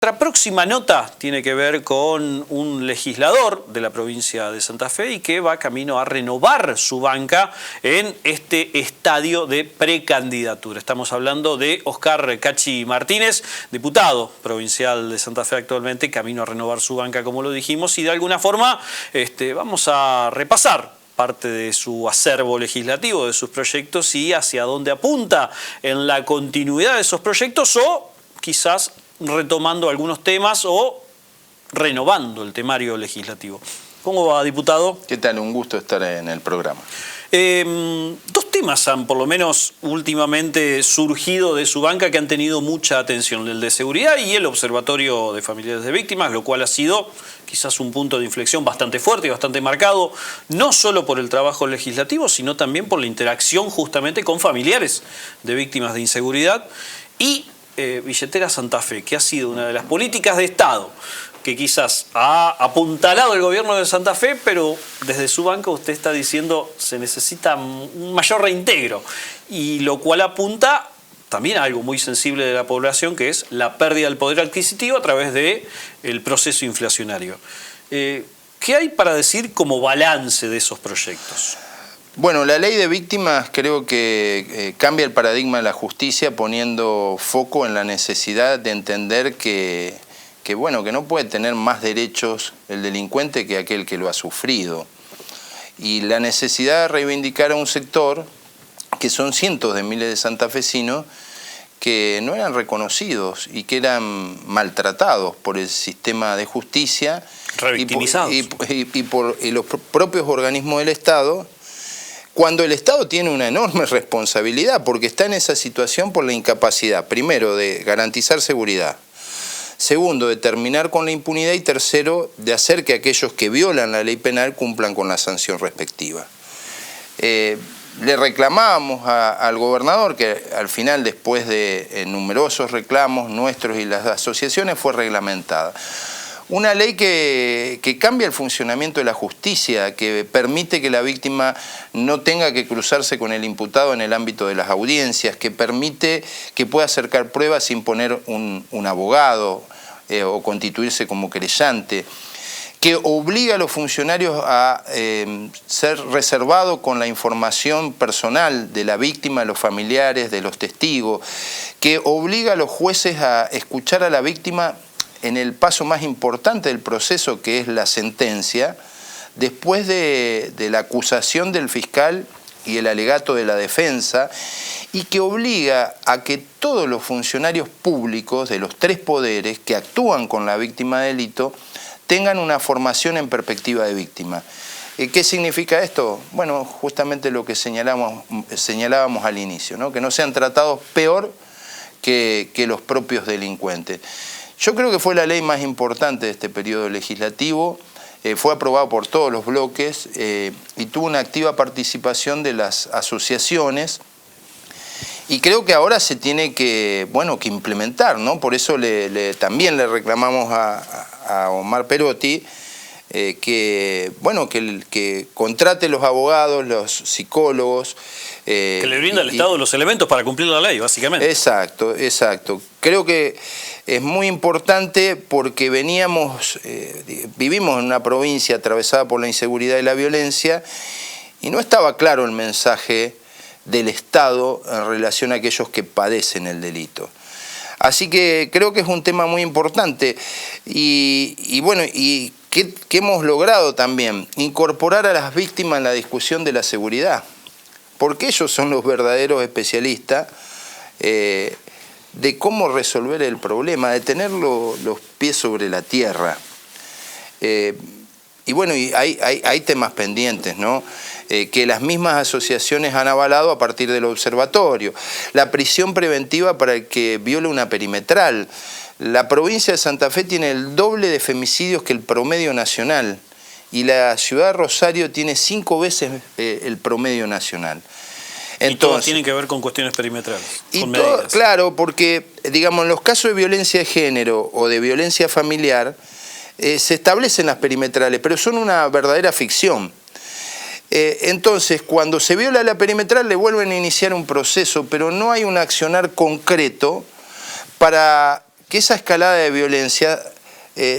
Nuestra próxima nota tiene que ver con un legislador de la provincia de Santa Fe y que va camino a renovar su banca en este estadio de precandidatura. Estamos hablando de Oscar Cachi Martínez, diputado provincial de Santa Fe actualmente, camino a renovar su banca, como lo dijimos, y de alguna forma vamos a repasar parte de su acervo legislativo, de sus proyectos y hacia dónde apunta en la continuidad de esos proyectos o quizás retomando algunos temas o renovando el temario legislativo. ¿Cómo va, diputado? ¿Qué tal? Un gusto estar en el programa. Dos temas han por lo menos últimamente surgido de su banca que han tenido mucha atención, el de seguridad y el Observatorio de Familiares de Víctimas, lo cual ha sido quizás un punto de inflexión bastante fuerte y bastante marcado, no solo por el trabajo legislativo, sino también por la interacción justamente con familiares de víctimas de inseguridad y Billetera Santa Fe, que ha sido una de las políticas de Estado que quizás ha apuntalado el gobierno de Santa Fe, pero desde su banca usted está diciendo se necesita un mayor reintegro, y lo cual apunta también a algo muy sensible de la población, que es la pérdida del poder adquisitivo a través del proceso inflacionario. ¿Qué hay para decir como balance de esos proyectos? Bueno, la ley de víctimas creo que cambia el paradigma de la justicia poniendo foco en la necesidad de entender que no puede tener más derechos el delincuente que aquel que lo ha sufrido. Y la necesidad de reivindicar a un sector que son cientos de miles de santafesinos que no eran reconocidos y que eran maltratados por el sistema de justicia revictimizados y por los propios organismos del Estado, cuando el Estado tiene una enorme responsabilidad porque está en esa situación por la incapacidad, primero, de garantizar seguridad, segundo, de terminar con la impunidad y tercero, de hacer que aquellos que violan la ley penal cumplan con la sanción respectiva. Le reclamábamos al gobernador que al final, después de numerosos reclamos nuestros y las asociaciones, fue reglamentada. Una ley que cambia el funcionamiento de la justicia, que permite que la víctima no tenga que cruzarse con el imputado en el ámbito de las audiencias, que permite que pueda acercar pruebas sin poner un abogado o constituirse como querellante, que obliga a los funcionarios a ser reservados con la información personal de la víctima, de los familiares, de los testigos, que obliga a los jueces a escuchar a la víctima en el paso más importante del proceso, que es la sentencia, después de la acusación del fiscal y el alegato de la defensa, y que obliga a que todos los funcionarios públicos de los tres poderes que actúan con la víctima de delito tengan una formación en perspectiva de víctima. ¿Qué significa esto? Bueno, justamente lo que señalábamos al inicio, ¿no? Que no sean tratados peor que los propios delincuentes. Yo creo que fue la ley más importante de este periodo legislativo, fue aprobado por todos los bloques y tuvo una activa participación de las asociaciones, y creo que ahora se tiene que implementar, ¿no? Por eso también le reclamamos a Omar Perotti que contrate los abogados, los psicólogos. Que le brinda al Estado los elementos para cumplir la ley, básicamente. Exacto. Creo que es muy importante porque vivimos en una provincia atravesada por la inseguridad y la violencia y no estaba claro el mensaje del Estado en relación a aquellos que padecen el delito. Así que creo que es un tema muy importante y que hemos logrado también incorporar a las víctimas en la discusión de la seguridad, porque ellos son los verdaderos especialistas de cómo resolver el problema, de tener los pies sobre la tierra. Y hay temas pendientes, ¿no? Que las mismas asociaciones han avalado a partir del observatorio. La prisión preventiva para el que viole una perimetral. La provincia de Santa Fe tiene el doble de femicidios que el promedio nacional y la ciudad de Rosario tiene 5 veces el promedio nacional. Entonces, y todo tiene que ver con cuestiones perimetrales. Claro, porque digamos en los casos de violencia de género o de violencia familiar se establecen las perimetrales, pero son una verdadera ficción. Entonces, cuando se viola la perimetral le vuelven a iniciar un proceso, pero no hay un accionar concreto para que esa escalada de violencia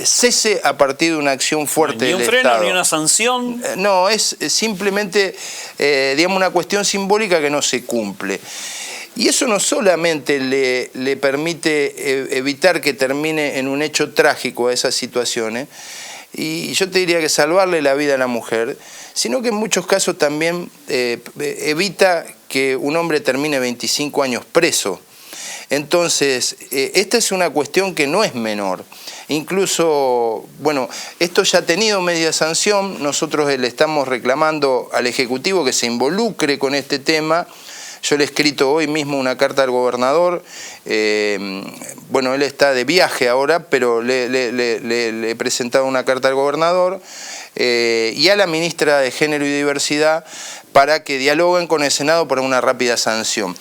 cese a partir de una acción fuerte del Estado. Ni un freno, ni una sanción. No, es simplemente, digamos, una cuestión simbólica que no se cumple. Y eso no solamente le permite evitar que termine en un hecho trágico a esas situaciones, y yo te diría que salvarle la vida a la mujer, sino que en muchos casos también evita que un hombre termine 25 años preso. Entonces, esta es una cuestión que no es menor. Incluso, bueno, esto ya ha tenido media sanción, nosotros le estamos reclamando al Ejecutivo que se involucre con este tema. Yo le he escrito hoy mismo una carta al gobernador, bueno, él está de viaje ahora, pero le he presentado una carta al gobernador y a la ministra de Género y Diversidad para que dialoguen con el Senado para una rápida sanción.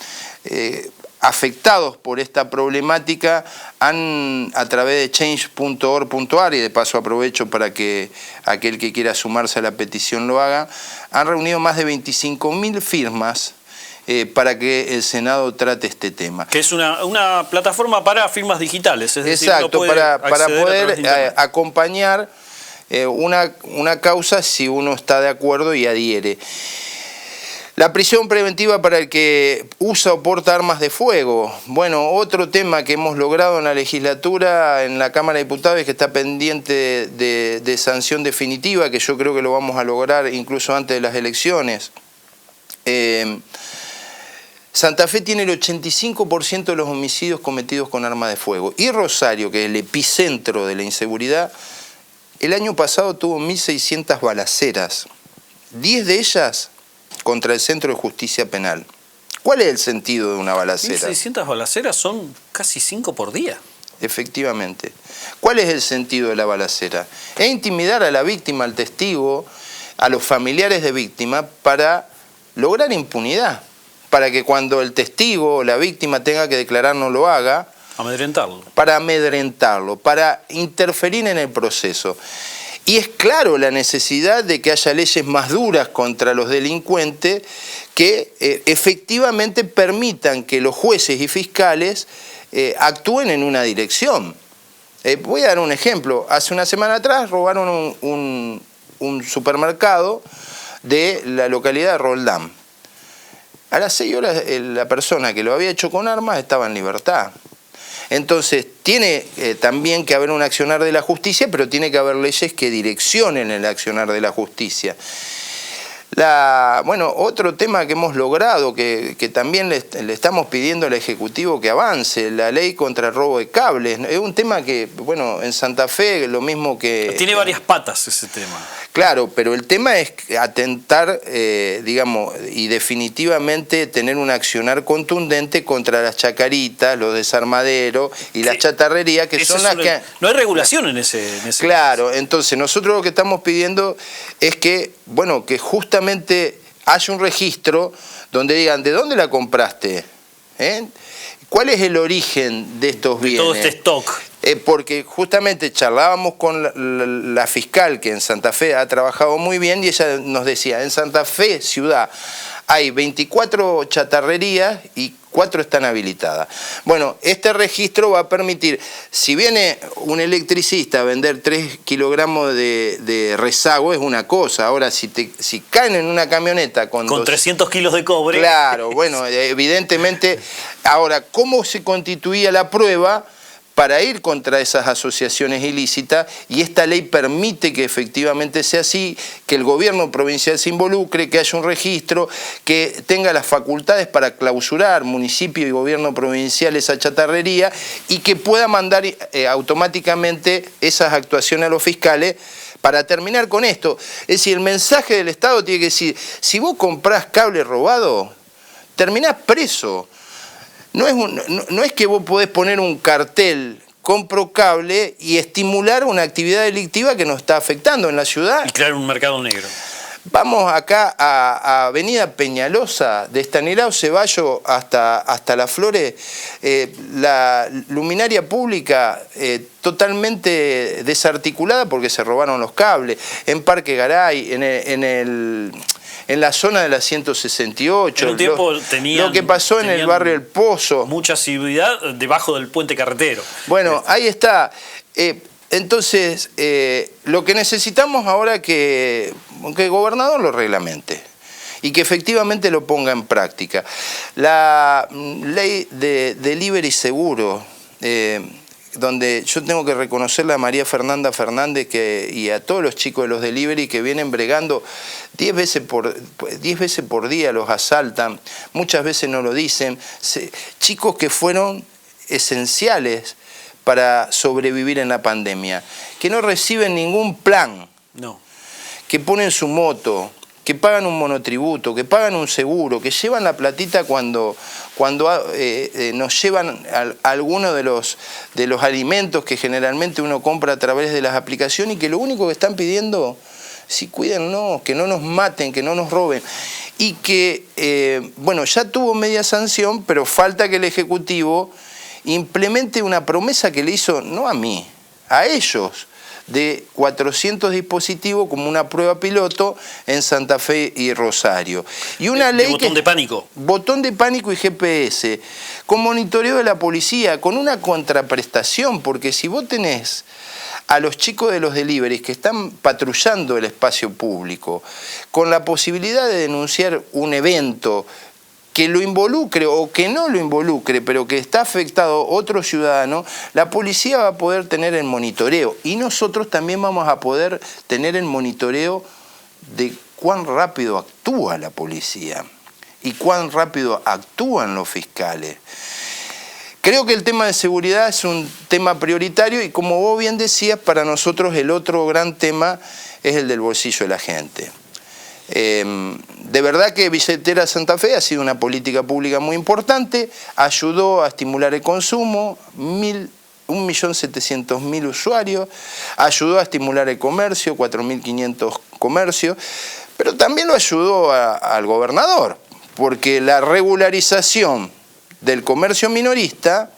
Afectados por esta problemática han, a través de change.org.ar, y de paso aprovecho para que aquel que quiera sumarse a la petición lo haga, han reunido más de 25.000 firmas para que el Senado trate este tema. Que es una plataforma para firmas digitales, es decir, exacto, para poder acompañar una causa si uno está de acuerdo y adhiere. La prisión preventiva para el que usa o porta armas de fuego. Bueno, otro tema que hemos logrado en la legislatura, en la Cámara de Diputados, es que está pendiente de sanción definitiva, que yo creo que lo vamos a lograr incluso antes de las elecciones. Santa Fe tiene el 85% de los homicidios cometidos con arma de fuego. Y Rosario, que es el epicentro de la inseguridad, el año pasado tuvo 1.600 balaceras. 10 de ellas contra el Centro de Justicia Penal. ¿Cuál es el sentido de una balacera? 1.600 balaceras son casi 5 por día. Efectivamente. ¿Cuál es el sentido de la balacera? Es intimidar a la víctima, al testigo, a los familiares de víctima para lograr impunidad. Para que cuando el testigo o la víctima tenga que declarar no lo haga. Amedrentarlo. Para amedrentarlo, para interferir en el proceso. Y es claro la necesidad de que haya leyes más duras contra los delincuentes que efectivamente permitan que los jueces y fiscales actúen en una dirección. Voy a dar un ejemplo. Hace una semana atrás robaron un supermercado de la localidad de Roldán. A las 6 horas la persona que lo había hecho con armas estaba en libertad. Entonces, tiene también que haber un accionar de la justicia, pero tiene que haber leyes que direccionen el accionar de la justicia. Bueno, otro tema que hemos logrado, que también le estamos pidiendo al Ejecutivo que avance, la ley contra el robo de cables. Es un tema que, bueno, en Santa Fe, lo mismo que... Tiene varias patas ese tema. Claro, pero el tema es atentar, digamos, y definitivamente tener un accionar contundente contra las chacaritas, los desarmaderos y las chatarrerías, que son las que... No hay regulación en ese Claro, caso. Entonces nosotros lo que estamos pidiendo es que, bueno, que justamente haya un registro donde digan, ¿de dónde la compraste? ¿Cuál es el origen de estos bienes? Todo este stock. Porque justamente charlábamos con la fiscal que en Santa Fe ha trabajado muy bien y ella nos decía, en Santa Fe ciudad hay 24 chatarrerías y 4 están habilitadas. Bueno, este registro va a permitir, si viene un electricista a vender 3 kilogramos de rezago es una cosa, ahora si caen en una camioneta con 300 kilos de cobre. Claro, bueno, evidentemente, ahora, ¿cómo se constituía la prueba para ir contra esas asociaciones ilícitas? Y esta ley permite que efectivamente sea así, que el gobierno provincial se involucre, que haya un registro, que tenga las facultades para clausurar municipio y gobierno provincial esa chatarrería y que pueda mandar automáticamente esas actuaciones a los fiscales para terminar con esto. Es decir, el mensaje del Estado tiene que decir, si vos comprás cable robado, terminás preso. No es que vos podés poner un cartel, compro cable, y estimular una actividad delictiva que nos está afectando en la ciudad. Y crear un mercado negro. Vamos acá a Avenida Peñalosa, de Estanislao Ceballos hasta Las Flores, la luminaria pública totalmente desarticulada porque se robaron los cables. En Parque Garay, en en la zona de la 168. En un tiempo lo que pasó en el barrio El Pozo. Mucha asiduidad debajo del puente carretero. Bueno, ahí está. Entonces, lo que necesitamos ahora es que el gobernador lo reglamente y que efectivamente lo ponga en práctica. La ley de delivery seguro, donde yo tengo que reconocerle a María Fernanda Fernández y a todos los chicos de los delivery que vienen bregando 10 veces por día, los asaltan, muchas veces no lo dicen, chicos que fueron esenciales para sobrevivir en la pandemia, que no reciben ningún plan, no, que ponen su moto, que pagan un monotributo, que pagan un seguro, que llevan la platita cuando nos llevan algunos de los alimentos que generalmente uno compra a través de las aplicaciones y que lo único que están pidiendo, sí, cuídennos, que no nos maten, que no nos roben. Y que, bueno, ya tuvo media sanción, pero falta que el Ejecutivo implemente una promesa que le hizo, no a mí, a ellos, de 400 dispositivos como una prueba piloto en Santa Fe y Rosario. Y una ley botón de pánico. Botón de pánico y GPS, con monitoreo de la policía, con una contraprestación, porque si vos tenés a los chicos de los deliveries que están patrullando el espacio público, con la posibilidad de denunciar un evento que lo involucre o que no lo involucre, pero que está afectado otro ciudadano, la policía va a poder tener el monitoreo y nosotros también vamos a poder tener el monitoreo de cuán rápido actúa la policía y cuán rápido actúan los fiscales. Creo que el tema de seguridad es un tema prioritario y como vos bien decías, para nosotros el otro gran tema es el del bolsillo de la gente. De verdad que Billetera Santa Fe ha sido una política pública muy importante, ayudó a estimular el consumo, 1.700.000 usuarios, ayudó a estimular el comercio, 4.500 comercios, pero también lo ayudó al gobernador, porque la regularización del comercio minorista,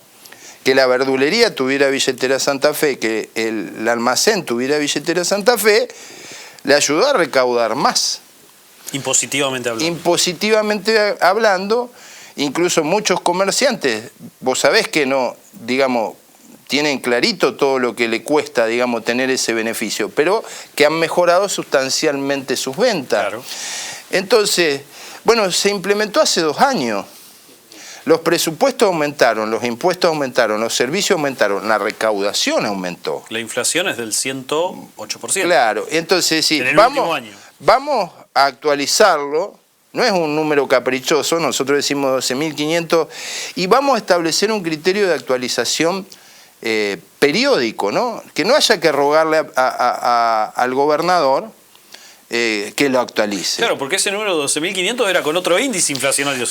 que la verdulería tuviera Billetera Santa Fe, que el almacén tuviera Billetera Santa Fe, le ayudó a recaudar más. Impositivamente hablando. Impositivamente hablando, incluso muchos comerciantes, vos sabés que no, digamos, tienen clarito todo lo que le cuesta, digamos, tener ese beneficio, pero que han mejorado sustancialmente sus ventas. Claro. Entonces, bueno, se implementó hace 2 años. Los presupuestos aumentaron, los impuestos aumentaron, los servicios aumentaron, la recaudación aumentó. La inflación es del 108%. Claro, entonces sí, en el último año. Vamos a actualizarlo, no es un número caprichoso, nosotros decimos 12.500, y vamos a establecer un criterio de actualización periódico, ¿no? Que no haya que rogarle al gobernador que lo actualice. Claro, porque ese número de 12.500 era con otro índice inflacionario.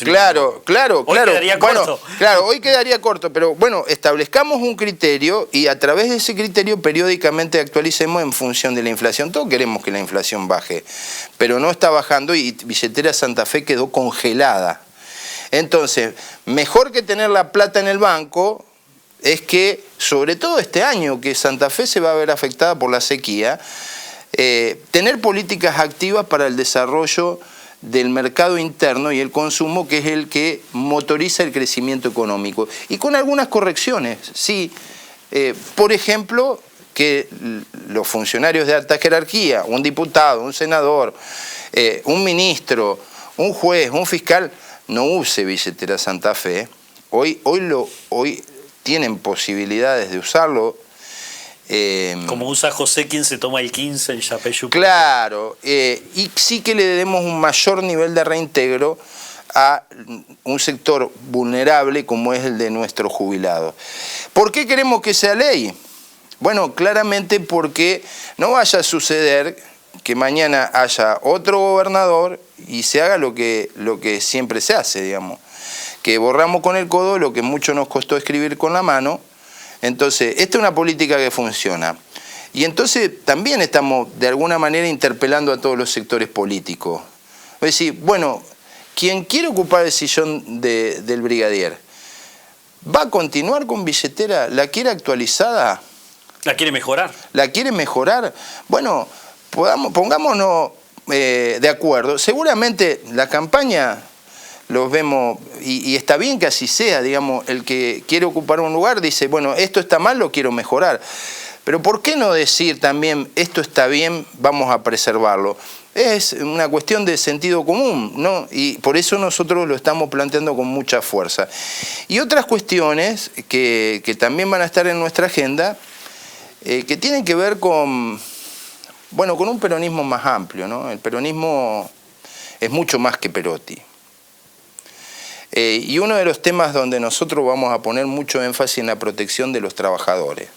Claro. Hoy quedaría corto. Bueno, claro, hoy quedaría corto, pero bueno, establezcamos un criterio y a través de ese criterio periódicamente actualicemos en función de la inflación. Todos queremos que la inflación baje, pero no está bajando y Billetera Santa Fe quedó congelada. Entonces, mejor que tener la plata en el banco es que, sobre todo este año, que Santa Fe se va a ver afectada por la sequía, tener políticas activas para el desarrollo del mercado interno y el consumo, que es el que motoriza el crecimiento económico. Y con algunas correcciones, sí. Por ejemplo, que los funcionarios de alta jerarquía, un diputado, un senador, un ministro, un juez, un fiscal, no use Billetera Santa Fe. Hoy tienen posibilidades de usarlo. Como usa José quien se toma el 15 en Yapeyú. Claro, y sí que le demos un mayor nivel de reintegro a un sector vulnerable como es el de nuestros jubilados. ¿Por qué queremos que sea ley? Bueno, claramente porque no vaya a suceder que mañana haya otro gobernador y se haga lo que siempre se hace, digamos, que borramos con el codo lo que mucho nos costó escribir con la mano. Entonces, esta es una política que funciona. Y entonces también estamos de alguna manera interpelando a todos los sectores políticos. Es decir, bueno, quien quiere ocupar el sillón del brigadier, ¿va a continuar con billetera? ¿La quiere actualizada? ¿La quiere mejorar? ¿La quiere mejorar? Bueno, pongámonos de acuerdo. Seguramente la campaña los vemos, y está bien que así sea, digamos, el que quiere ocupar un lugar dice, bueno, esto está mal, lo quiero mejorar. Pero ¿por qué no decir también, esto está bien, vamos a preservarlo? Es una cuestión de sentido común, ¿no? Y por eso nosotros lo estamos planteando con mucha fuerza. Y otras cuestiones que también van a estar en nuestra agenda, que tienen que ver con, bueno, con un peronismo más amplio, ¿no? El peronismo es mucho más que Perotti. Y uno de los temas donde nosotros vamos a poner mucho énfasis en la protección de los trabajadores.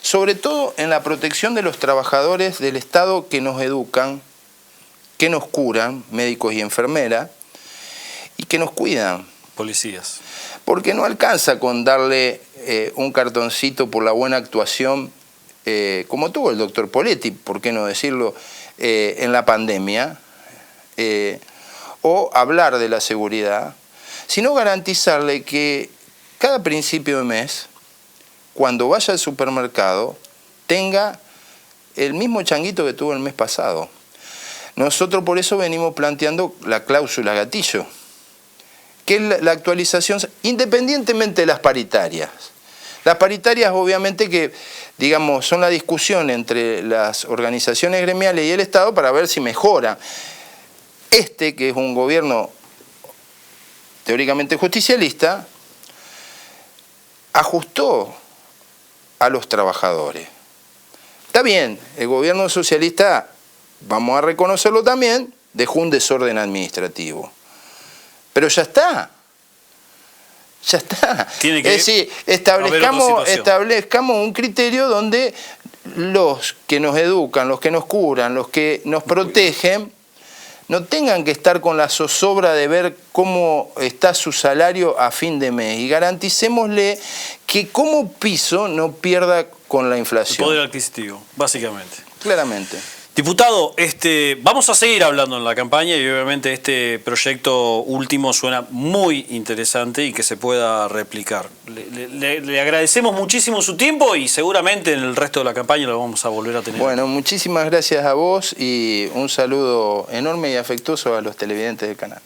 Sobre todo en la protección de los trabajadores del Estado que nos educan, que nos curan, médicos y enfermeras, y que nos cuidan. Policías. Porque no alcanza con darle un cartoncito por la buena actuación, como tuvo el doctor Poletti, por qué no decirlo, en la pandemia, o hablar de la seguridad, sino garantizarle que cada principio de mes, cuando vaya al supermercado, tenga el mismo changuito que tuvo el mes pasado. Nosotros por eso venimos planteando la cláusula gatillo, que es la actualización, independientemente de las paritarias. Las paritarias obviamente que, digamos, son la discusión entre las organizaciones gremiales y el Estado para ver si mejora. Que es un gobierno teóricamente justicialista, ajustó a los trabajadores. Está bien, el gobierno socialista, vamos a reconocerlo también, dejó un desorden administrativo. Pero ya está. Ya está. Tiene que es decir, establezcamos un criterio donde los que nos educan, los que nos curan, los que nos protegen, no tengan que estar con la zozobra de ver cómo está su salario a fin de mes. Y garanticémosle que como piso no pierda con la inflación. El poder adquisitivo, básicamente. Claramente. Diputado, vamos a seguir hablando en la campaña y obviamente este proyecto último suena muy interesante y que se pueda replicar. Le agradecemos muchísimo su tiempo y seguramente en el resto de la campaña lo vamos a volver a tener. Bueno, muchísimas gracias a vos y un saludo enorme y afectuoso a los televidentes del canal.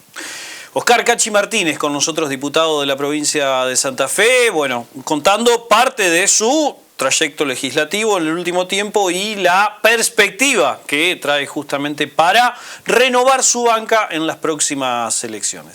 Oscar Cachi Martínez con nosotros, diputado de la provincia de Santa Fe, bueno, contando parte de su trayecto legislativo en el último tiempo y la perspectiva que trae justamente para renovar su banca en las próximas elecciones.